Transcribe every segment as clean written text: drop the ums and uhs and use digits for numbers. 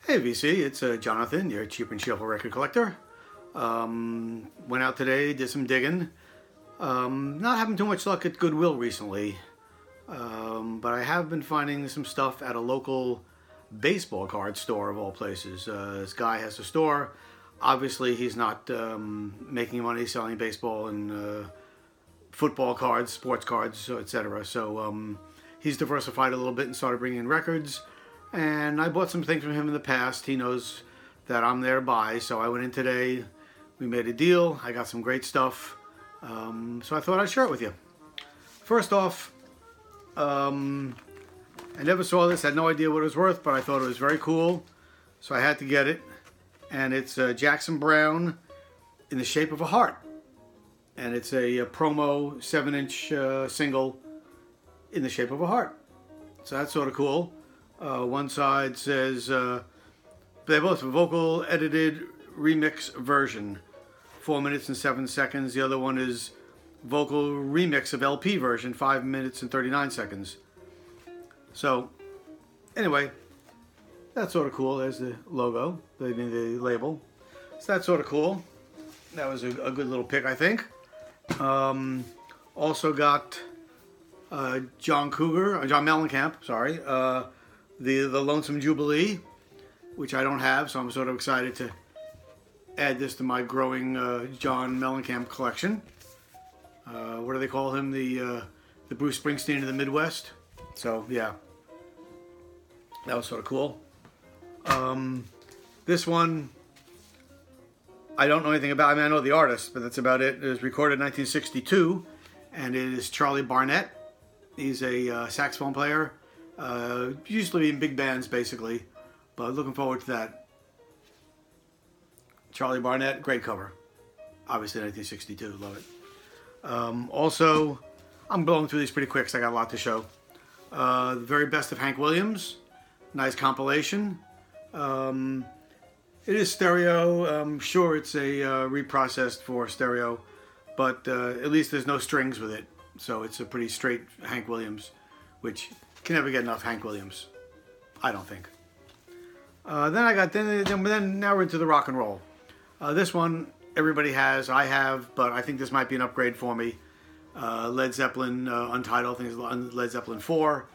Hey VC, it's Jonathan, your cheap and cheerful record collector. Went out today, did some digging. Not having too much luck at Goodwill recently, but I have been finding some stuff at a local baseball card store of all places. This guy has a store. Obviously, he's not making money selling baseball and football cards, sports cards, etc. So he's diversified a little bit and started bringing in records. And I bought some things from him in the past. He knows that I'm there to buy, so I went in today. We made a deal. I got some great stuff. So I thought I'd share it with you. First off, I never saw this, had no idea what it was worth, but I thought it was very cool, so I had to get it. And it's Jackson Browne in the shape of a heart. And it's a promo 7-inch single in the shape of a heart. So that's sort of cool. One side says, they both vocal edited remix version, 4 minutes and 7 seconds. The other one is vocal remix of LP version, 5 minutes and 39 seconds. So, anyway, that's sort of cool. There's the logo, the label. So that's sort of cool. That was a good little pick, I think. Also got John Mellencamp, sorry. The Lonesome Jubilee, which I don't have, so I'm sort of excited to add this to my growing John Mellencamp collection. What do they call him? The Bruce Springsteen of the Midwest. So yeah, that was sort of cool. This one, I don't know anything about. I mean, I know the artist, but that's about it. It was recorded in 1962, and it is Charlie Barnet. He's a saxophone player. Usually in big bands, basically, but looking forward to that. Charlie Barnet, great cover. Obviously, 1962, love it. Also, I'm blowing through these pretty quick because I got a lot to show. The Very Best of Hank Williams, nice compilation. It is stereo. I'm sure it's a reprocessed for stereo, but at least there's no strings with it, so it's a pretty straight Hank Williams, which can never get enough Hank Williams, I don't think. Then now we're into the rock and roll. This one everybody has, I have, but I think this might be an upgrade for me. Led Zeppelin Untitled, I think it's Led Zeppelin 4.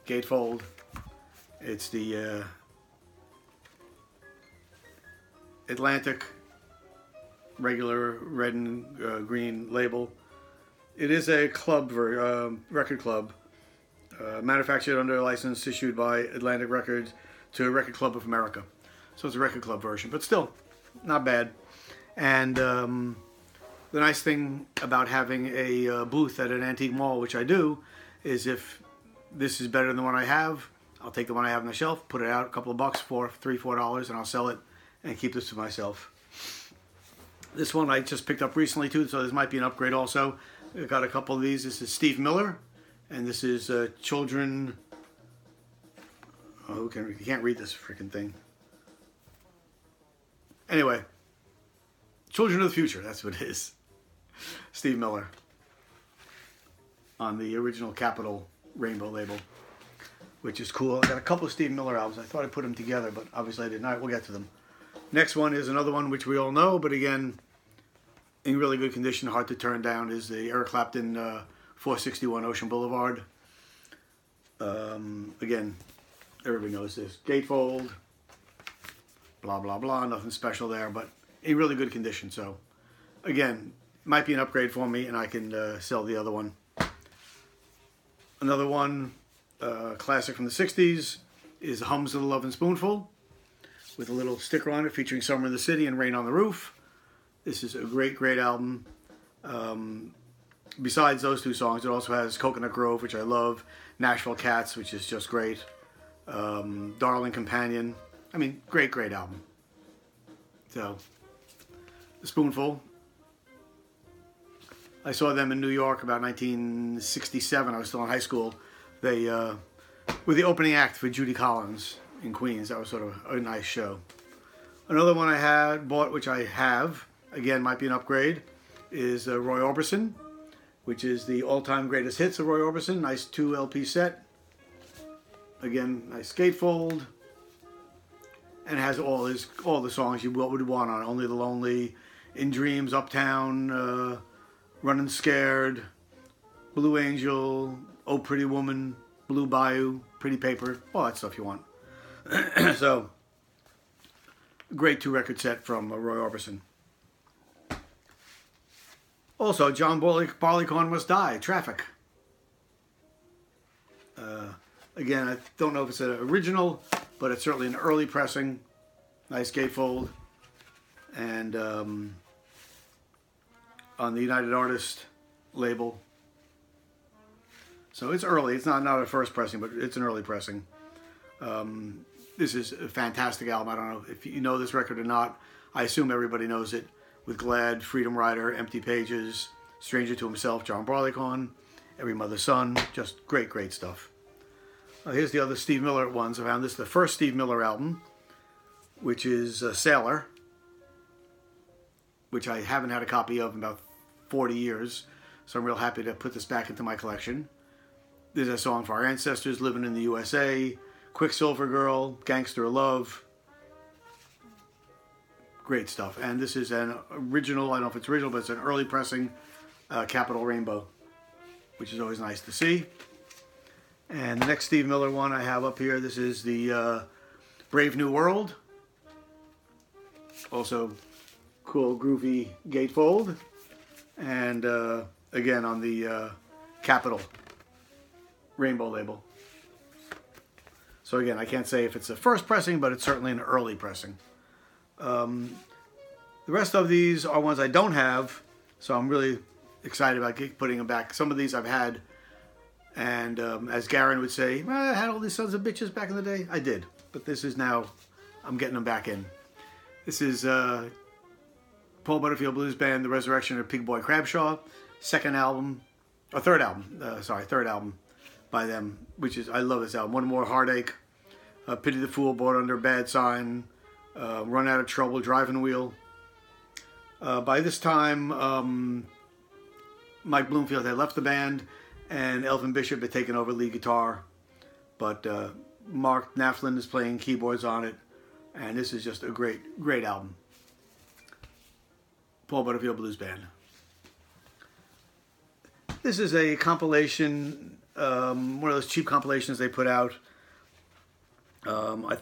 Gatefold. It's the Atlantic regular red and green label. It is a club record club, manufactured under a license issued by Atlantic Records to Record Club of America. So it's a record club version, but still not bad. And the nice thing about having a booth at an antique mall, which I do, is if this is better than the one I have, I'll take the one I have on the shelf, put it out a couple of bucks, $3-4, and I'll sell it and keep this to myself. This one I just picked up recently too, so this might be an upgrade also. I've got a couple of these. This is Steve Miller, and this is Children. Oh, you can't read this freaking thing. Anyway, Children of the Future, that's what it is. Steve Miller on the original Capitol Rainbow label, which is cool. I got a couple of Steve Miller albums. I thought I put them together, but obviously I didn't. All right, we'll get to them. Next one is another one which we all know, but again, in really good condition, hard to turn down, is the Eric Clapton 461 Ocean Boulevard. Again, everybody knows this. Gatefold, blah, blah, blah. Nothing special there, but in really good condition. So, again, might be an upgrade for me, and I can sell the other one. Another one, classic from the 60s, is Hums of the Lovin' Spoonful, with a little sticker on it featuring Summer in the City and Rain on the Roof. This is a great, great album. Besides those two songs, it also has Coconut Grove, which I love, Nashville Cats, which is just great, Darling Companion. I mean, great, great album. So, The Spoonful. I saw them in New York about 1967. I was still in high school. They were the opening act for Judy Collins in Queens. That was sort of a nice show. Another one I had bought, which I have, again, might be an upgrade, is Roy Orbison, which is the all-time greatest hits of Roy Orbison. Nice 2 LP set. Again, nice gatefold. And it has all the songs you would want on it. Only the Lonely, In Dreams, Uptown, Running Scared, Blue Angel, Oh Pretty Woman, Blue Bayou, Pretty Paper, all that stuff you want. So, great 2-record set from Roy Orbison. Also, John Barleycorn Must Die, Traffic. Again, I don't know if it's an original, but it's certainly an early pressing. Nice gatefold. And on the United Artists label. So it's early. It's not a first pressing, but it's an early pressing. This is a fantastic album. I don't know if you know this record or not. I assume everybody knows it. With Glad, Freedom Rider, Empty Pages, Stranger to Himself, John Barleycorn, Every Mother's Son. Just great, great stuff. Here's the other Steve Miller ones. I found this the first Steve Miller album, which is Sailor, which I haven't had a copy of in about 40 years. So I'm real happy to put this back into my collection. There's a song for our ancestors living in the USA, Quicksilver Girl, Gangster Love. Great stuff. And this is an original, I don't know if it's original, but it's an early pressing Capitol Rainbow, which is always nice to see. And the next Steve Miller one I have up here, this is the Brave New World. Also cool, groovy gatefold. And again on the Capitol Rainbow label. So again, I can't say if it's a first pressing, but it's certainly an early pressing. The rest of these are ones I don't have, so I'm really excited about putting them back. Some of these I've had, and as Garen would say, well, I had all these sons of bitches back in the day. I did, but this is now, I'm getting them back in. This is Paul Butterfield Blues Band, The Resurrection of Pig Boy Crabshaw, third album by them, which is, I love this album. One More Heartache, Pity the Fool, Bought Under a Bad Sign, Run Out of Trouble, Driving Wheel. By this time, Mike Bloomfield had left the band, and Elvin Bishop had taken over lead guitar. But Mark Knapflin is playing keyboards on it, and this is just a great, great album. Paul Butterfield Blues Band. This is a compilation, one of those cheap compilations they put out. It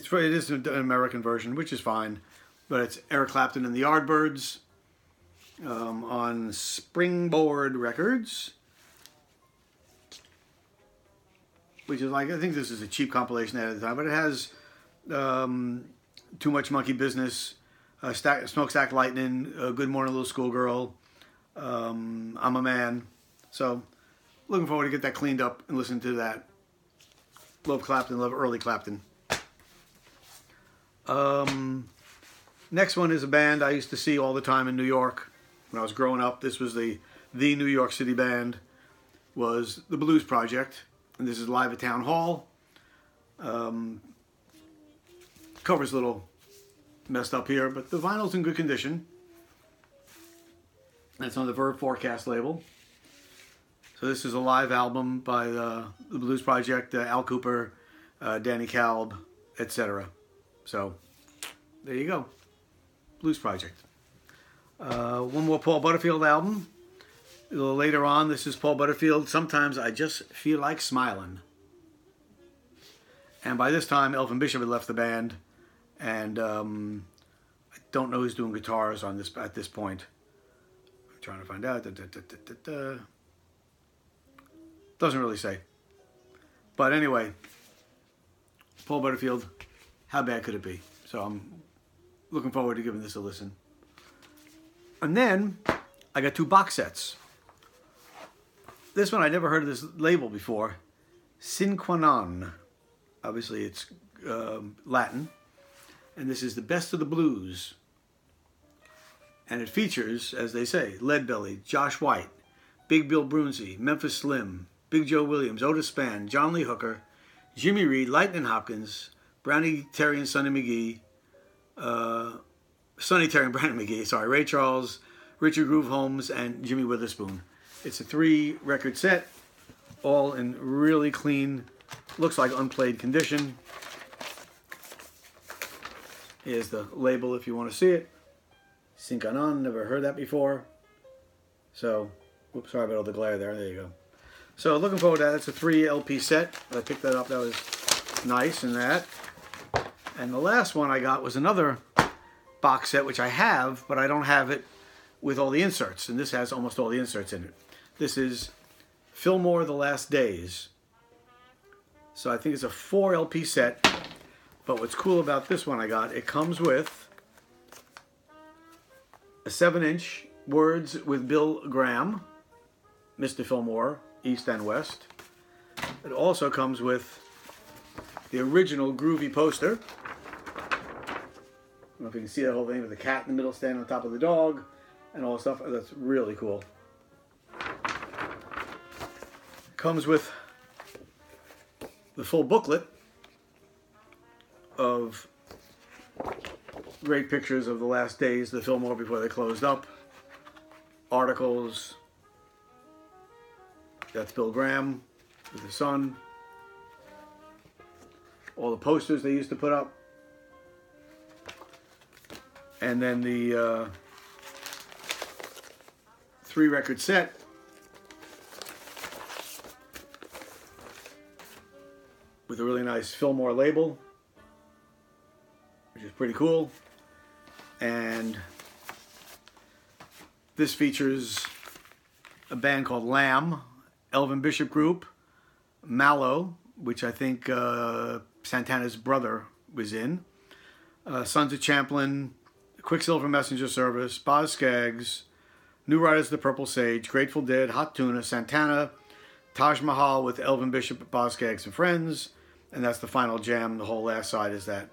is an American version, which is fine, but it's Eric Clapton and the Yardbirds on Springboard Records, which is like, I think this is a cheap compilation at the time, but it has Too Much Monkey Business, Smokestack Lightning, Good Morning Little Schoolgirl, I'm a Man. So looking forward to get that cleaned up and listen to that. Love Clapton, love early Clapton. Next one is a band I used to see all the time in New York when I was growing up. This was the New York City band, was the Blues Project, and this is live at Town Hall. Cover's a little messed up here, but the vinyl's in good condition. That's on the Verve Forecast label. So this is a live album by the Blues Project, Al Cooper, Danny Kalb, etc. So there you go, Blues Project. One more Paul Butterfield album. A little later on, this is Paul Butterfield, Sometimes I Just Feel Like Smiling. And by this time, Elvin Bishop had left the band, and I don't know who's doing guitars on this at this point. I'm trying to find out. Doesn't really say. But anyway, Paul Butterfield, how bad could it be? So I'm looking forward to giving this a listen. And then I got 2 box sets. This one, I never heard of this label before. Sine Qua Non. Obviously it's Latin. And this is the Best of the Blues. And it features, as they say, Leadbelly, Josh White, Big Bill Broonzy, Memphis Slim, Big Joe Williams, Otis Spann, John Lee Hooker, Jimmy Reed, Lightning Hopkins, Brownie Terry and Sonny McGee, Sonny Terry and Brandon McGee, Ray Charles, Richard Groove Holmes, and Jimmy Witherspoon. It's a 3-record set, all in really clean Looks like unplayed condition. Here's the label if you want to see it. Cinquanon, never heard that before. So, whoops, sorry about all the glare there. There you go. So, looking forward to that. That's a 3 LP set. I picked that up. That was nice and that. And the last one I got was another box set, which I have, but I don't have it with all the inserts. And this has almost all the inserts in it. This is Fillmore: The Last Days. So I think it's a 4 LP set. But what's cool about this one I got, it comes with a 7-inch Words with Bill Graham, Mr. Fillmore, East and West. It also comes with the original Groovy poster. I don't know if you can see that whole thing with the cat in the middle standing on top of the dog and all the stuff. That's really cool. Comes with the full booklet of great pictures of the last days of the Fillmore before they closed up. Articles. That's Bill Graham with his son. All the posters they used to put up. And then the 3-record set. With a really nice Fillmore label, which is pretty cool. And this features a band called Lamb, Elvin Bishop Group, Mallow, which I think Santana's brother was in, Sons of Champlin, Quicksilver Messenger Service, Boz Scaggs, New Riders of the Purple Sage, Grateful Dead, Hot Tuna, Santana, Taj Mahal with Elvin Bishop, Boz Scaggs, and Friends. And that's the final jam. The whole last side is that.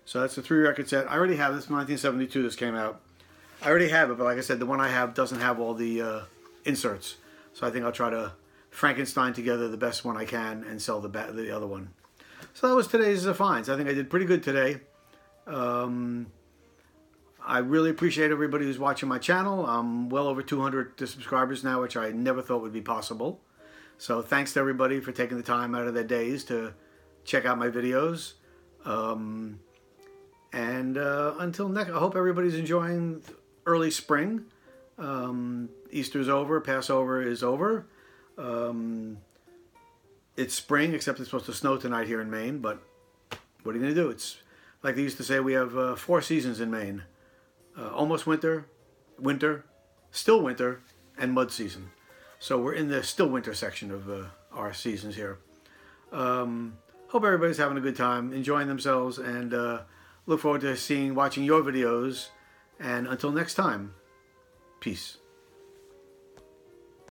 So that's a 3-record set. I already have this. 1972 this came out. I already have it, but like I said, the one I have doesn't have all the inserts. So I think I'll try to Frankenstein together the best one I can and sell the other one. So that was today's finds. I think I did pretty good today. I really appreciate everybody who's watching my channel. I'm well over 200 subscribers now, which I never thought would be possible. So thanks to everybody for taking the time out of their days to check out my videos. Until next, I hope everybody's enjoying early spring. Easter's over, Passover is over. It's spring, except it's supposed to snow tonight here in Maine, but what are you going to do? It's like they used to say, we have 4 seasons in Maine. Almost winter, winter, still winter, and mud season. So we're in the still winter section of our seasons here. Hope everybody's having a good time, enjoying themselves, and look forward to watching your videos. And until next time, peace.